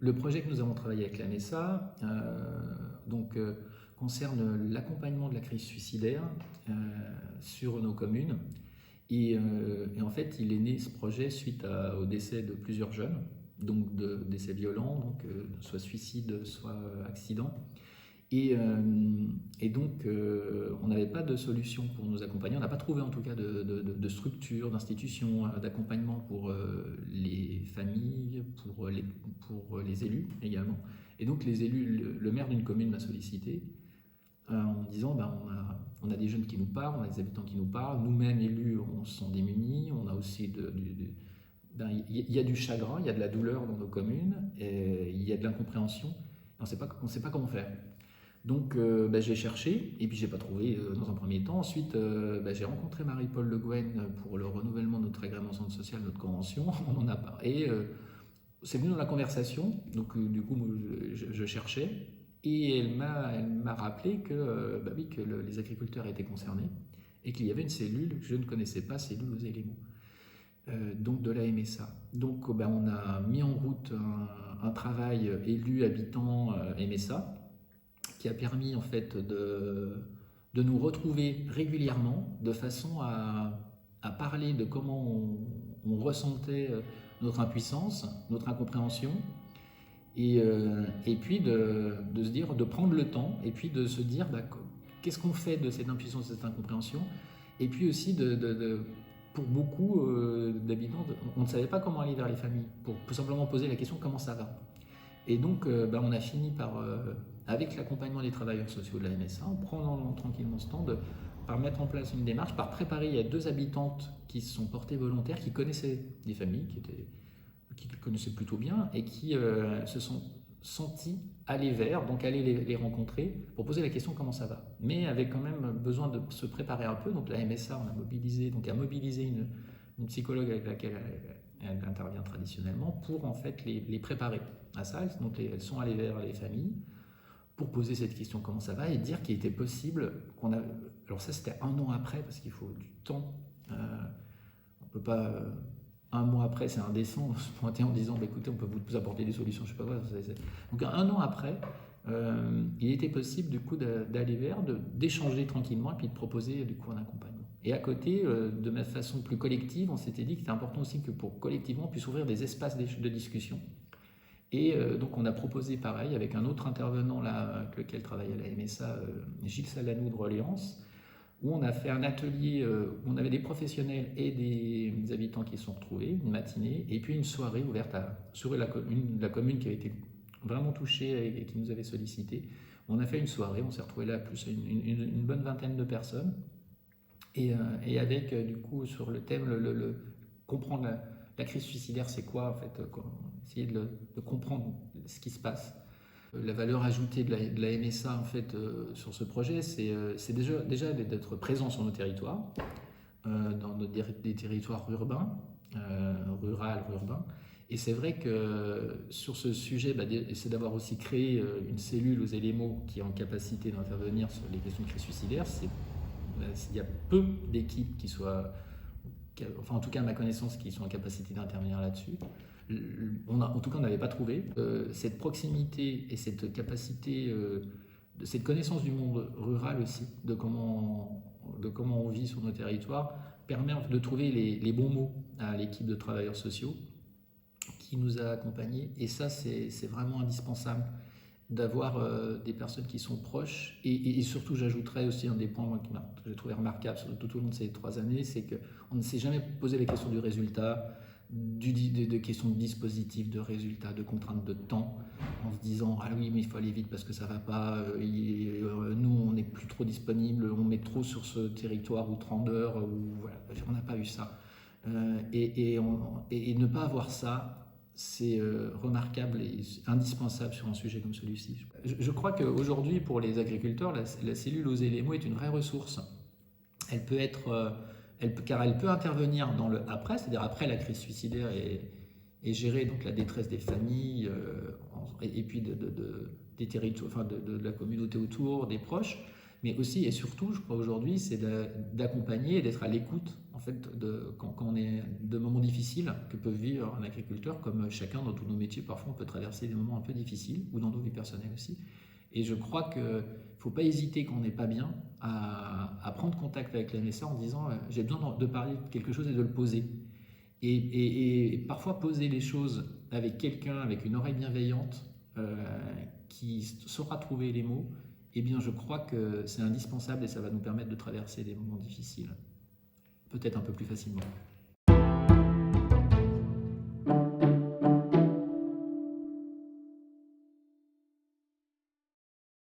Le projet que nous avons travaillé avec la MESA concerne l'accompagnement de la crise suicidaire sur nos communes. Et en fait, il est né ce projet suite au décès de plusieurs jeunes, donc de décès violents, soit suicide, soit accident. On n'avait pas de solution pour nous accompagner. On n'a pas trouvé en tout cas de structure, d'institution, d'accompagnement pour les familles, pour les élus également. Et donc les élus, le maire d'une commune m'a sollicité en disant on a des jeunes qui nous parlent, on a des habitants qui nous parlent, nous-mêmes élus on se sent démunis, on a aussi il y a du chagrin, il y a de la douleur dans nos communes, et il y a de l'incompréhension, on ne sait pas comment faire. Donc j'ai cherché, et puis j'ai pas trouvé dans un premier temps. Ensuite j'ai rencontré Marie-Paul Le Guen pour le renouvellement de notre agrément centre social, notre convention. On en a parlé, c'est venu dans la conversation, donc du coup je cherchais, et elle m'a rappelé que les agriculteurs étaient concernés, et qu'il y avait une cellule que je ne connaissais pas, cellule aux éléments, donc de la MSA. Donc on a mis en route un travail élu, habitant, MSA, qui a permis en fait de nous retrouver régulièrement de façon à parler de comment on ressentait notre impuissance, notre incompréhension, et puis de se dire, de prendre le temps, et puis de se dire qu'est-ce qu'on fait de cette impuissance, de cette incompréhension, et puis aussi pour beaucoup d'habitants, on ne savait pas comment aller vers les familles, pour tout simplement poser la question comment ça va. Et donc on a fini par, avec l'accompagnement des travailleurs sociaux de la MSA, en prenant tranquillement ce temps, par mettre en place une démarche, par préparer. Il y a 2 habitantes qui se sont portées volontaires, qui connaissaient des familles, qui connaissaient plutôt bien, et qui se sont sentis aller vers, donc aller les rencontrer, pour poser la question comment ça va. Mais avec quand même besoin de se préparer un peu. Donc la MSA a mobilisé une psychologue avec laquelle elle intervient traditionnellement pour en fait les préparer à ça. Donc elles sont allées vers les familles pour poser cette question comment ça va, et dire qu'il était possible qu'on a. Alors ça c'était 1 an après, parce qu'il faut du temps. On peut pas un mois après, c'est indécent, se pointer en disant écoutez, on peut vous apporter des solutions, je sais pas quoi. Donc 1 an après, il était possible du coup d'aller vers, d'échanger tranquillement, et puis de proposer du coup un accompagnement. Et à côté, de ma façon plus collective, on s'était dit qu'il était important aussi que pour collectivement on puisse ouvrir des espaces de discussion. Et donc on a proposé pareil avec un autre intervenant là, avec lequel travaille à la MSA, Gilles Salanou de Orléans, où on a fait un atelier où on avait des professionnels et des habitants qui se sont retrouvés, une matinée, et puis une soirée ouverte sur la commune qui avait été vraiment touchée et qui nous avait sollicité. On a fait une soirée, on s'est retrouvés là plus une bonne vingtaine de personnes, et avec du coup sur le thème comprendre la crise suicidaire, c'est quoi en fait, essayer de comprendre ce qui se passe. La valeur ajoutée de la MSA en fait, sur ce projet, c'est déjà d'être présent sur nos territoires, dans des territoires urbains, urbains. Et c'est vrai que sur ce sujet, c'est d'avoir aussi créé une cellule aux éléments qui est en capacité d'intervenir sur les questions de crise suicidaire. Il y a peu d'équipes qui soient, enfin en tout cas à ma connaissance, qui sont en capacité d'intervenir là-dessus. En tout cas, on n'avait pas trouvé. Cette proximité et cette capacité, cette connaissance du monde rural aussi, de comment on vit sur nos territoires, permet de trouver les bons mots à l'équipe de travailleurs sociaux qui nous a accompagnés. Et ça, c'est vraiment indispensable d'avoir des personnes qui sont proches. Et surtout, j'ajouterais aussi un des points que j'ai trouvé remarquable tout au long de ces 3 années, c'est qu'on ne s'est jamais posé la question du résultat, de questions de dispositifs, de résultats, de contraintes de temps, en se disant ah oui mais il faut aller vite parce que ça va pas, nous on n'est plus trop disponible, on met trop sur ce territoire ou 30 heures, voilà, on n'a pas eu ça. Et ne pas avoir ça, c'est remarquable et indispensable sur un sujet comme celui-ci. Je crois qu'aujourd'hui pour les agriculteurs, la cellule aux éléments est une vraie ressource. Elle peut être car elle peut intervenir dans le après, c'est-à-dire après la crise suicidaire, et gérer donc la détresse des familles, et puis des territoires, enfin de la communauté autour, des proches. Mais aussi et surtout, je crois aujourd'hui, c'est d'accompagner et d'être à l'écoute en fait quand on est de moments difficiles que peut vivre un agriculteur, comme chacun dans tous nos métiers, parfois on peut traverser des moments un peu difficiles ou dans nos vies personnelles aussi. Et je crois qu'il ne faut pas hésiter quand on n'est pas bien à prendre contact avec la MSA en disant j'ai besoin de parler de quelque chose et de le poser. Et parfois poser les choses avec quelqu'un, avec une oreille bienveillante, qui saura trouver les mots, eh bien je crois que c'est indispensable et ça va nous permettre de traverser des moments difficiles, peut-être un peu plus facilement.